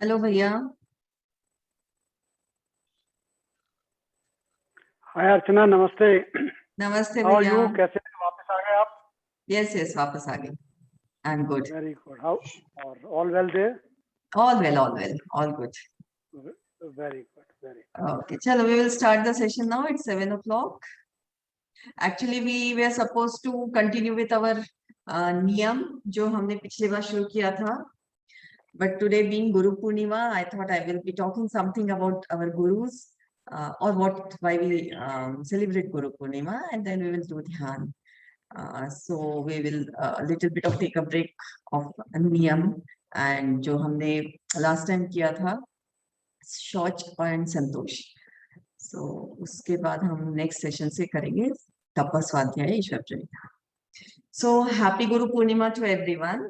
Hello भैया। हाय अर्चना, नमस्ते। नमस्ते हाउ आर भैया। यू? कैसे हैं? वापस आ गए आप? यस यस, वापस आ गई। I am good. Very good. How are all well there? All well, all well, all good. Very good, very okay, चलो we will start the session now. It's 7 o'clock. Actually we way are suppose to continue with our नियम जो हमने पिछली बार शुरू किया था। But today being Guru Purnima, I thought I will be talking something about our gurus, or why we celebrate Guru Purnima, and then we will do dhyan. So we will a little bit of take a break of niyam, and जो हमने last time किया था शौच and Santosh. So उसके बाद हम next session से करेंगे तप स्वाध्याय ईश्वर प्रणिधान. So happy Guru Purnima to everyone.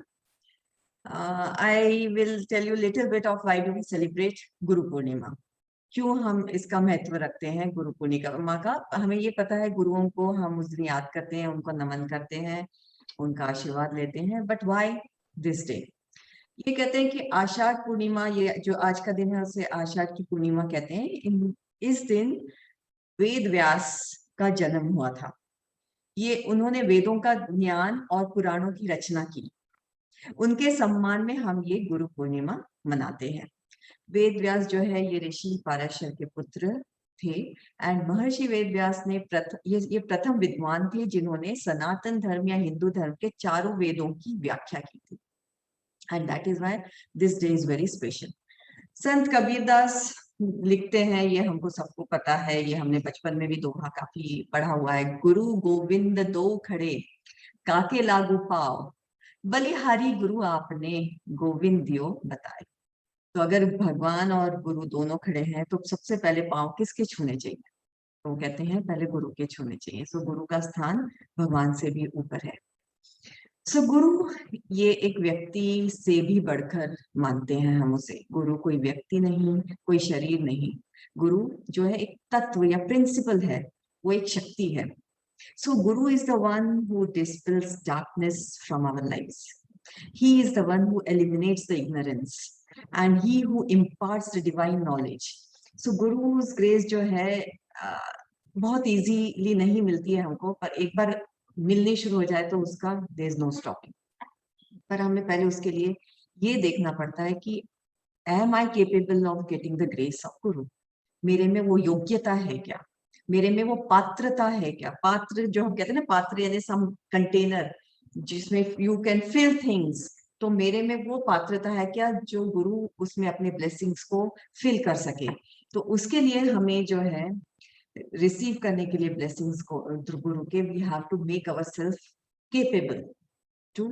I will tell you little bit of why do we celebrate Guru Purnima. क्यों हम इसका महत्व रखते हैं गुरु पूर्णिमा का। हमें ये पता है गुरुओं को हम उस दिन याद करते हैं, उनको नमन करते हैं, उनका आशीर्वाद लेते हैं। But why this day? ये कहते हैं कि आषाढ़ पूर्णिमा, ये जो आज का दिन है उसे आषाढ़ की पूर्णिमा कहते हैं। इस दिन वेद व्यास का जन्म हुआ था। ये उन्होंने वेदों का ज्ञान और पुराणों की रचना की। उनके सम्मान में हम ये गुरु पूर्णिमा मनाते हैं। वेद व्यास जो है ये ऋषि पाराशर के पुत्र थे। एंड महर्षि वेद व्यास ने ये प्रथम विद्वान थे जिन्होंने सनातन धर्म या हिंदू धर्म के चारों वेदों की व्याख्या की थी। And that is why this day is very special. संत कबीरदास लिखते हैं, ये हमको सबको पता है, ये हमने बचपन में भी दोहा काफी पढ़ा हुआ है। गुरु गोविंद दो खड़े, काके लागू पाव, बलिहारी गुरु आपने, गोविंद दियो बताए। तो अगर भगवान और गुरु दोनों खड़े हैं तो सबसे पहले पांव किसके छूने चाहिए? तो कहते हैं पहले गुरु के छूने चाहिए। सो गुरु का स्थान भगवान से भी ऊपर है। सो गुरु ये एक व्यक्ति से भी बढ़कर मानते हैं हम उसे। गुरु कोई व्यक्ति नहीं, कोई शरीर नहीं। गुरु जो है एक तत्व या प्रिंसिपल है, वो एक शक्ति है। So guru is the one who dispels darkness from our lives. He is the one who eliminates the ignorance and he who imparts the divine knowledge. So Guru's grace जो है बहुत इजीली नहीं मिलती है हमको, पर एक बार मिलनी शुरू हो जाए तो उसका there is no stopping. पर हमें पहले उसके लिए ये देखना पड़ता है कि am I capable of getting the grace of Guru? मेरे में वो योग्यता है क्या? मेरे में वो पात्रता है क्या? पात्र जो हम कहते हैं ना, पात्र यानी सम कंटेनर जिसमें यू कैन फिल थिंग्स। तो मेरे में वो पात्रता है क्या जो गुरु उसमें अपने ब्लेसिंग्स को फिल कर सके? तो उसके लिए हमें जो है रिसीव करने के लिए ब्लेसिंग्स को गुरु के, we have to make our self capable to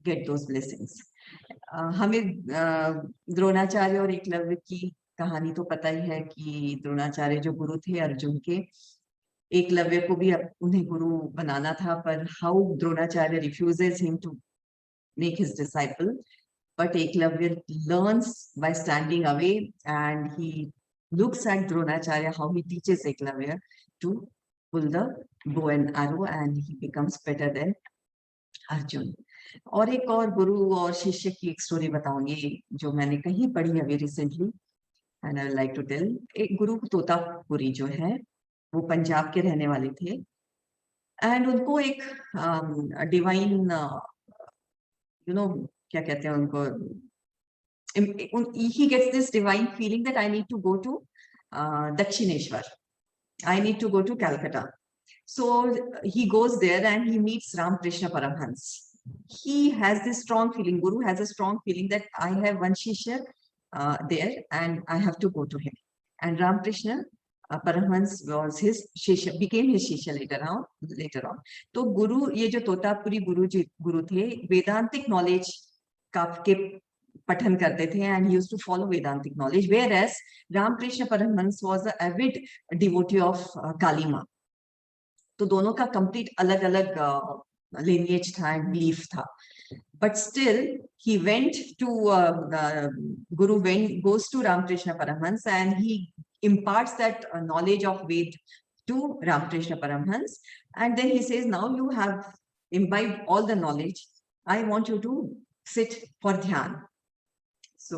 get those blessings. हमें द्रोणाचार्य और एकलव्य की कहानी तो पता ही है कि द्रोणाचार्य जो गुरु थे अर्जुन के, एकलव्य को भी उन्हें गुरु बनाना था, पर how Dronacharya refuses him to make his disciple, but Eklavya learns by standing away and he looks at Dronacharya how he teaches Eklavya to pull the bow and arrow and he becomes better than Arjun. और एक और गुरु और शिष्य की एक story बताऊंगी जो मैंने कहीं पढ़ी अभी recently and I like to tell. एक गुरु तोतापुरी जो है वो पंजाब के रहने वाले थे एंड उनको एक डिवाइन यू नो क्या कहते हैं उनको, he gets this divine feeling that I need to go to Dakshineshwar. I need to go to Calcutta. So he goes there and he meets Ramakrishna Paramhans. He has this strong feeling, Guru has a strong feeling that I have one Shishya there and I have to go to him. And Ramakrishna Paramhans was his Shishya, became his Shishya later on. तो गुरु, ये जो तोतापुरी गुरु थे, वेदांतिक knowledge के पठन करते थे and he used to follow Vedantic knowledge, whereas Ramakrishna Paramhans was an avid devotee of Kali Ma. तो दोनों का complete अलग-अलग lineage था and belief था. But still he went to Guru goes to Ramakrishna Paramhans and he imparts that knowledge of Ved to Ramakrishna Paramhans, and then he says, now you have imbibed all the knowledge, I want you to sit for dhyan. So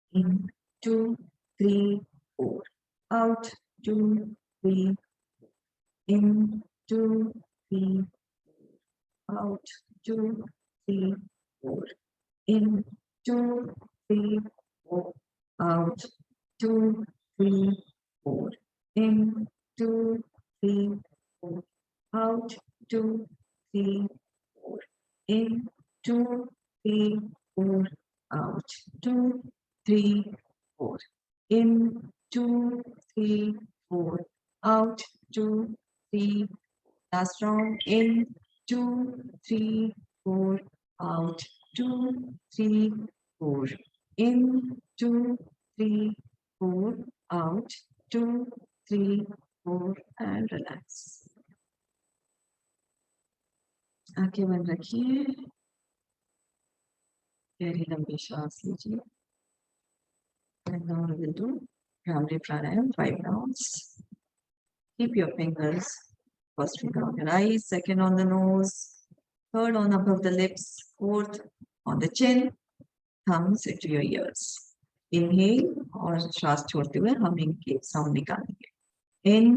In, 2, 3, 4. Out, 2, 3. In, 2, 3. Out, 2, 3, 4. In, 2, 3, 4. Out, 2, 3, 4. In, 2, 3, 4. Out, 2, 3, 4. In, 2, 3, 4. Out, 2, 3, 4. In, 2, 3, 4. Out, 2, 3. Last round. In, 2, 3, 4. Out, 2, 3, 4. In, 2, 3, 4. Out, 2, 3, 4. And relax. आंखें बंद रखिए, गहरी लंबी श्वास लीजिए। And now we will do Bhramari Pranayam 5 rounds. Keep your fingers, first finger on your eyes, second on the nose, third on above the lips, fourth on the chin, thumbs into your ears. Inhale और श्वास छोड़ते हुए हम इनके sound निकालेंगे. In,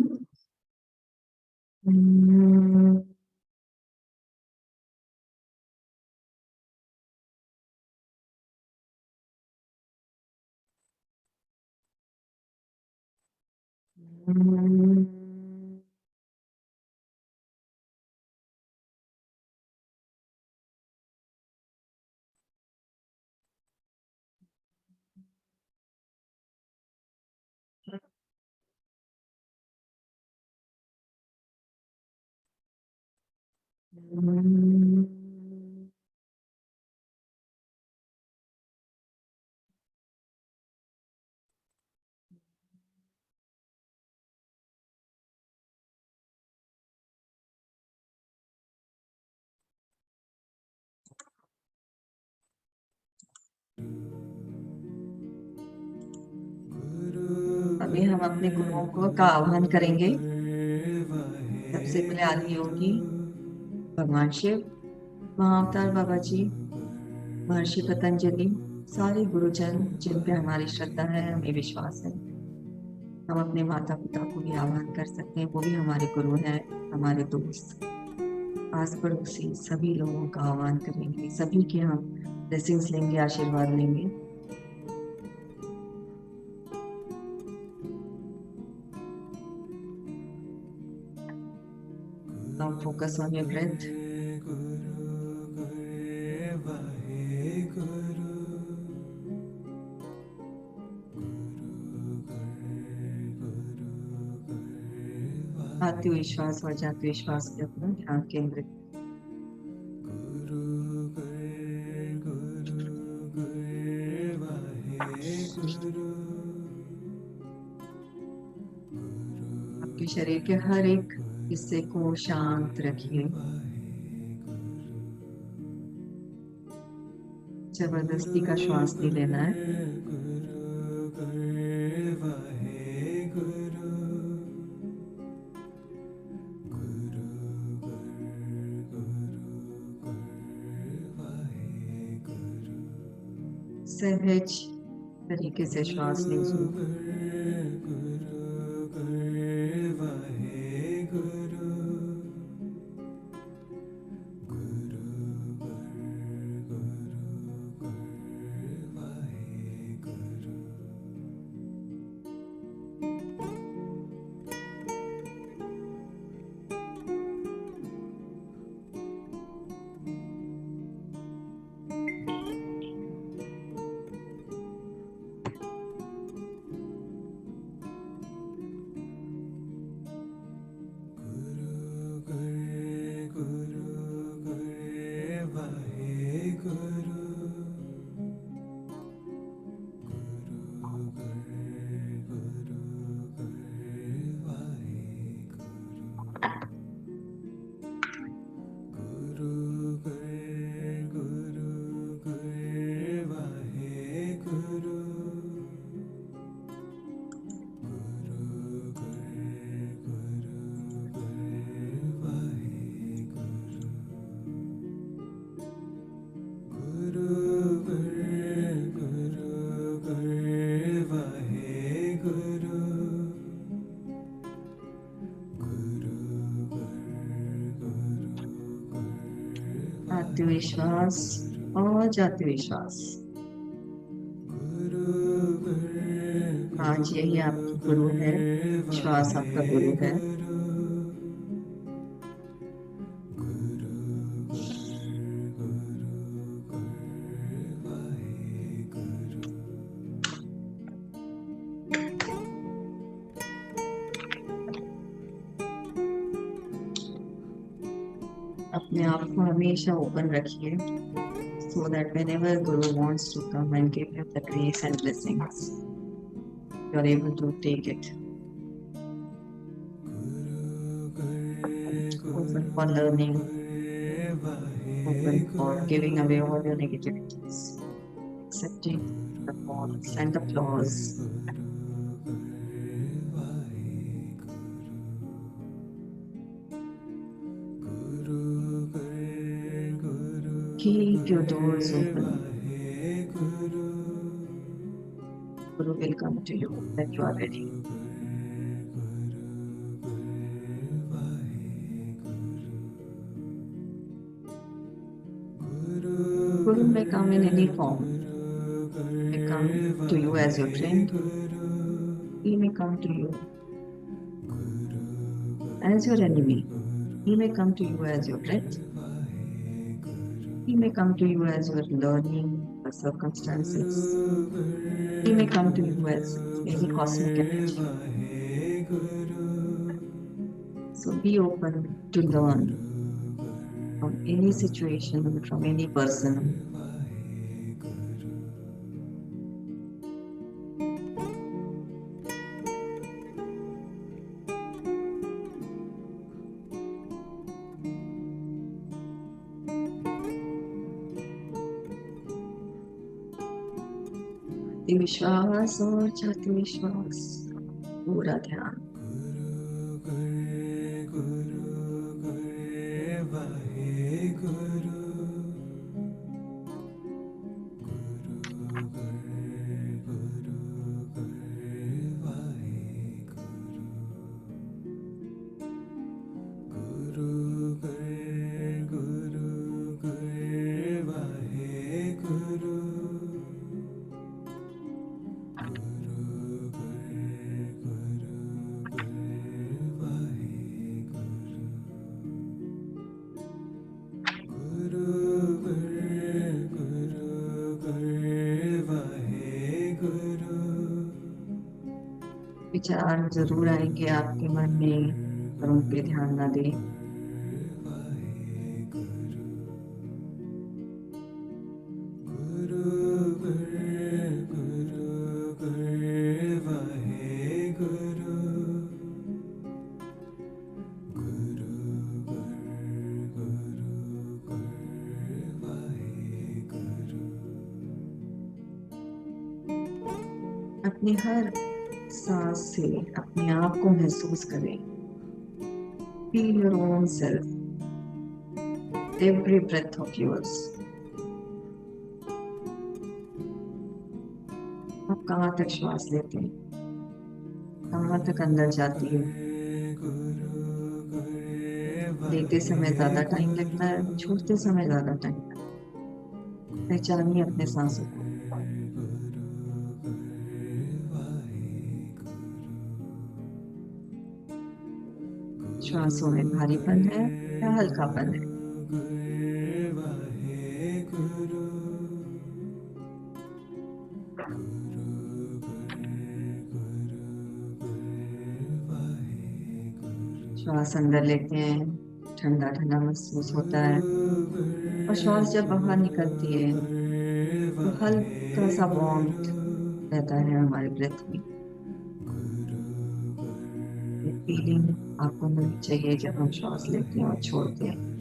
अभी हम अपने गुरुओं को का आह्वान करेंगे. सबसे पहले आदि योगी भगवान शिव, महाअवतार बाबा जी, महर्षि पतंजलि, सारे गुरुजन जिन पे हमारी श्रद्धा है, हमें विश्वास है. हम अपने माता पिता को भी आह्वान कर सकते हैं, वो भी हमारे गुरु हैं, हमारे दोस्त, आस पड़ोसी सभी लोगों का आह्वान करेंगे. सभी के हम ब्लेसिंग्स लेंगे, आशीर्वाद लेंगे. Now focus on your breath. आते हुए श्वास और जाते हुए श्वास पे अपना ध्यान केंद्रित. आपके शरीर के हर एक हिस्से को शांत रखिए. जबरदस्ती का श्वास नहीं लेना है. सहज तरीके से श्वास लीजिए. आते विश्वास और जाते विश्वास। आज यही आपकी गुरु है, विश्वास आपका गुरु है। अपने आप को हमेशा ओपन रखिए, so that whenever Guru wants to come and give you the grace and blessings, you are able to take it. Open for learning, open for giving away all your negativities, accepting the faults and the flaws. Keep your doors open. Guru will come to you when you are ready. Guru may come in any form. He may come to you as your friend. He may come to you as your enemy. He may come to you as your friend. He may come to you as your learning or circumstances. He may come to you as any cosmic energy. So be open to learn from any situation, from any person. विश्वास और जाति विश्वास, पूरा ध्यान। विचार जरूर आएंगे आपके मन में, पर उन पे ध्यान ना दें। अपनी हर सांस से अपने आप को महसूस करें। Feel your own self, every breath of yours. आप कहाँ तक श्वास लेते हैं, कहाँ तक अंदर जाती है। लेते समय ज्यादा टाइम लगता है, छोड़ते समय ज्यादा टाइम लगता है। पहचानिए अपने सांसों को। श्वासों में भारीपन है या हल्कापन है। श्वास अंदर लेते हैं, ठंडा ठंडा महसूस होता है, और श्वास जब बाहर निकलती है तो हल्का सा वार्मथ रहता है हमारे ब्रेथ में। ये फीलिंग आपको मिलनी चाहिए जब हम श्वास लेते हैं और छोड़ते हैं।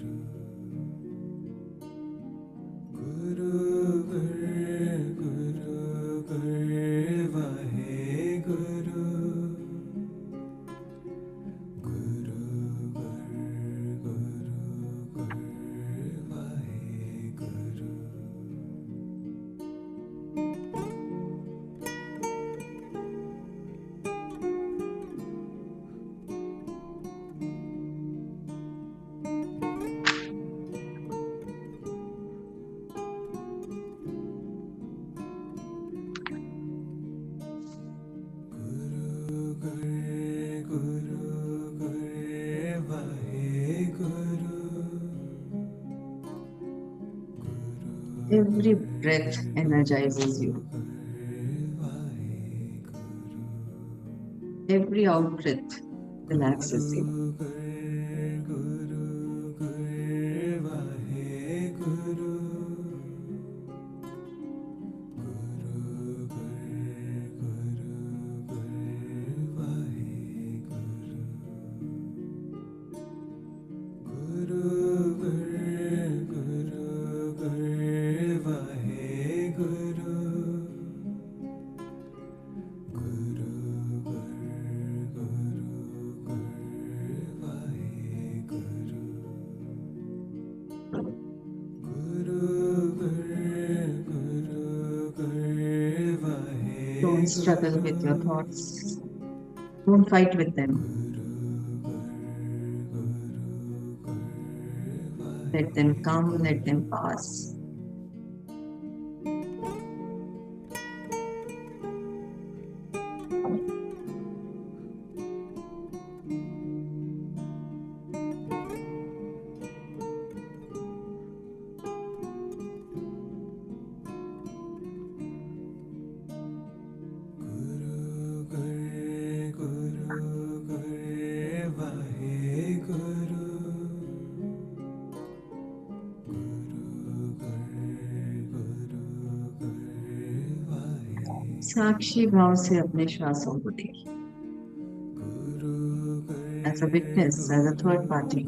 Every breath energizes you. Every out breath relaxes you. Don't struggle with your thoughts. Don't fight with them. Let them come, let them pass. साक्षी भाव से अपने श्वासों को देखिए, as a witness, as a third party.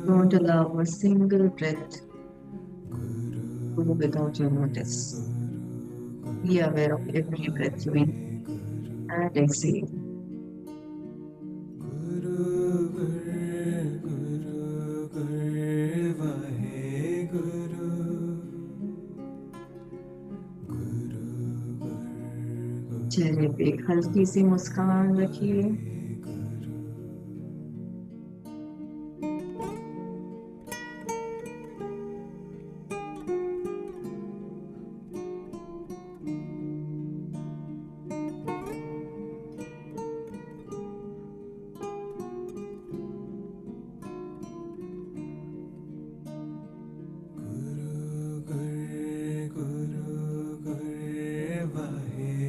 Don't allow a single breath to go without your notice. Be aware of every breath you in and exhale. चेहरे पे एक हल्की सी मुस्कान रखिए.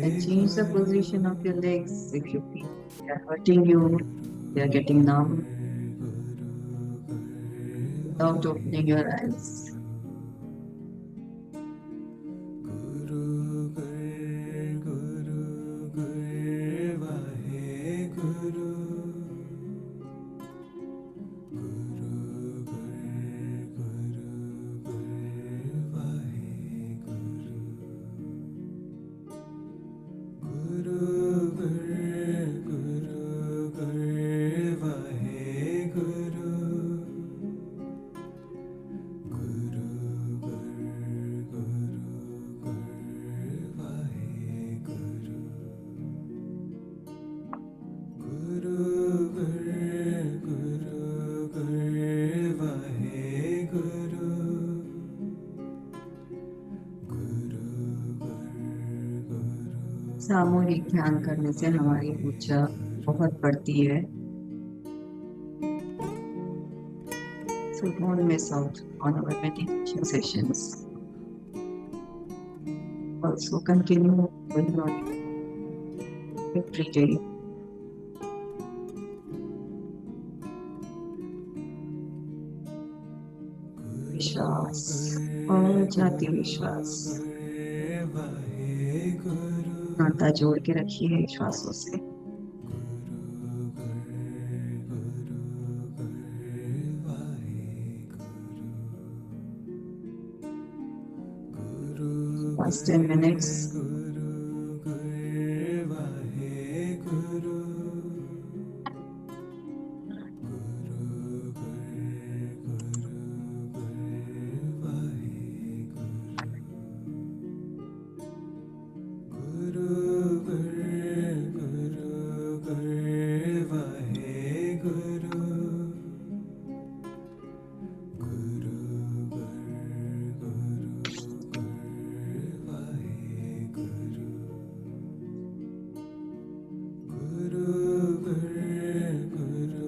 And change the position of your legs if you feel they are hurting you, they are getting numb, without opening your eyes. सामूहिक ध्यान करने से हमारी ऊर्जा बहुत बढ़ती है। So don't miss out on our meditation sessions. Also continue going on every day. विश्वास और जाति विश्वास, नाता जोड़ के रखिए विश्वासों से। Last 10 minutes.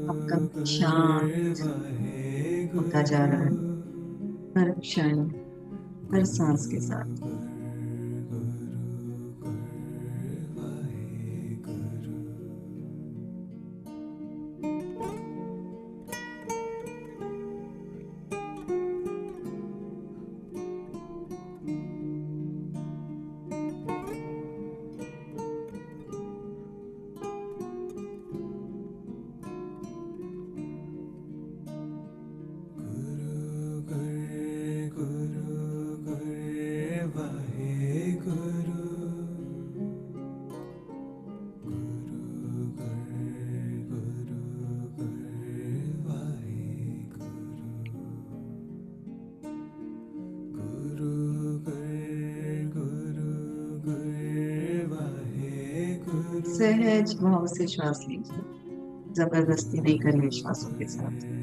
आपका शांत होता जा रहा है हर क्षण, हर सांस के साथ। सहज भाव से श्वास लीजिए, जबरदस्ती नहीं करिए श्वासों के साथ।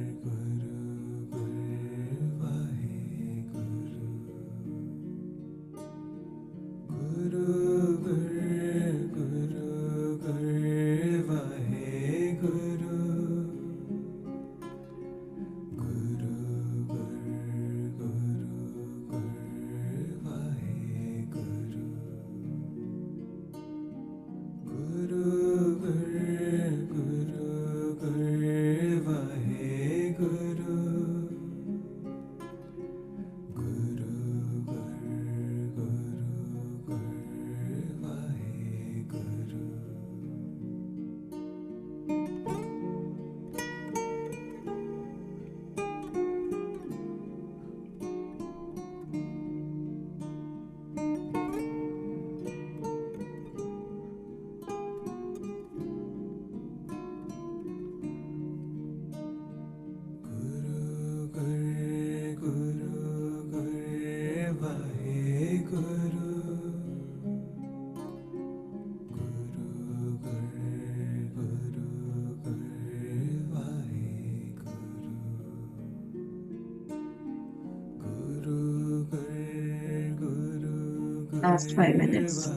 Last 5 minutes.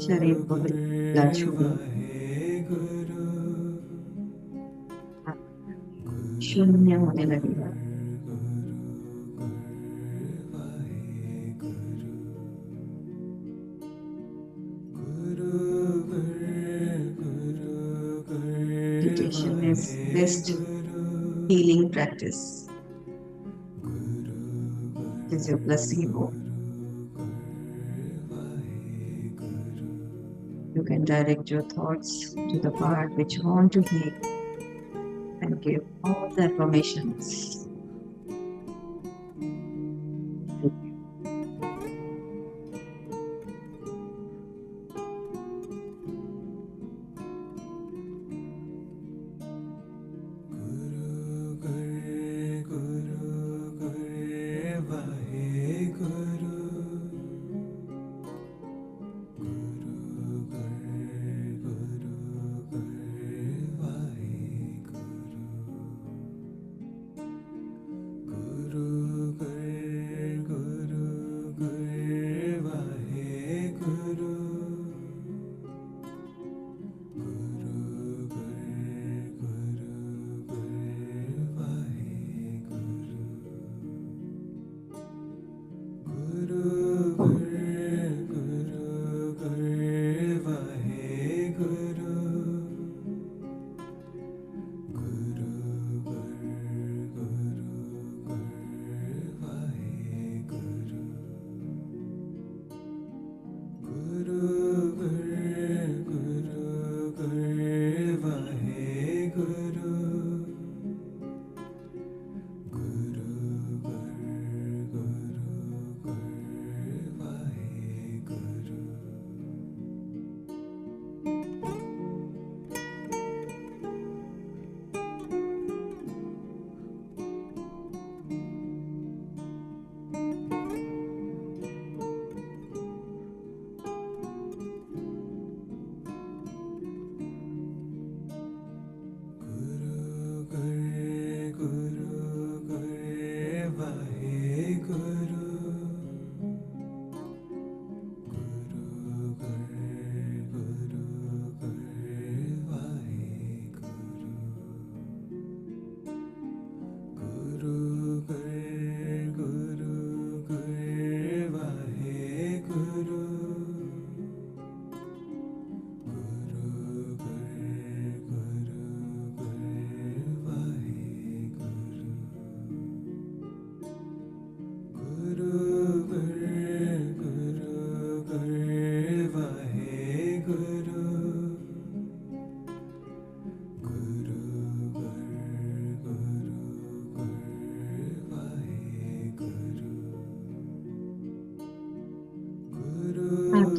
शरीर को बिल्कुल छूए, शून्य होने लगेगा। Meditation is best healing practice. It is your placebo. You can direct your thoughts to the part which you want to heal and give all the affirmations.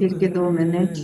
फिर के 2 minute.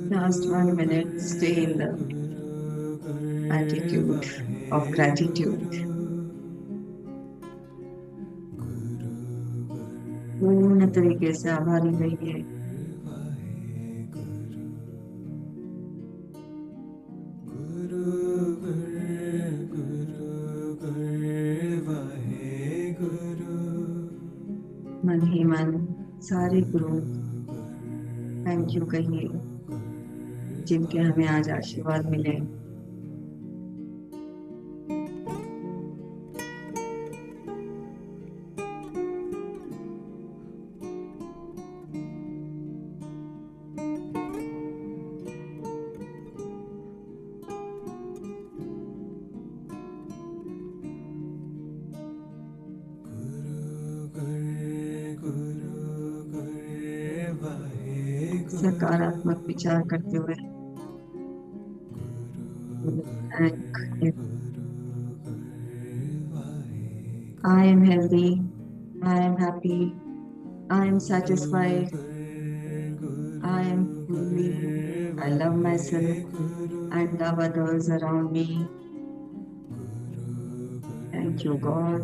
Last 1 minute, stay in the attitude of gratitude. पूर्ण तरीके से आभारी रहिए। मन ही मन सारे गुरु थैंक यू कहिए, जिनके हमें आज आशीर्वाद मिले। सकारात्मक विचार करते हुए I am healthy, I am happy, I am satisfied, I am free, I love myself and love others around me. Thank you, God,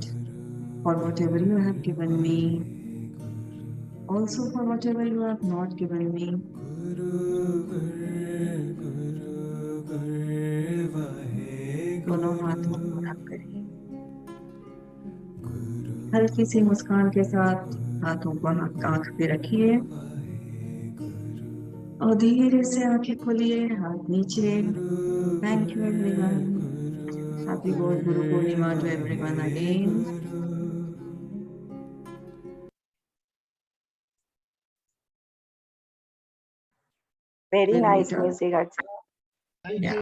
for whatever you have given me, also for whatever you have not given me. दोनों हाथों को रख करिए, हल्की सी मुस्कान के साथ हाथों को आंख पे रखिए और धीरे से आंखें खोलिए, हाथ नीचे। Thank you everyone, happy Guru Purnima to everyone again. Very nice music, Archana. Yeah.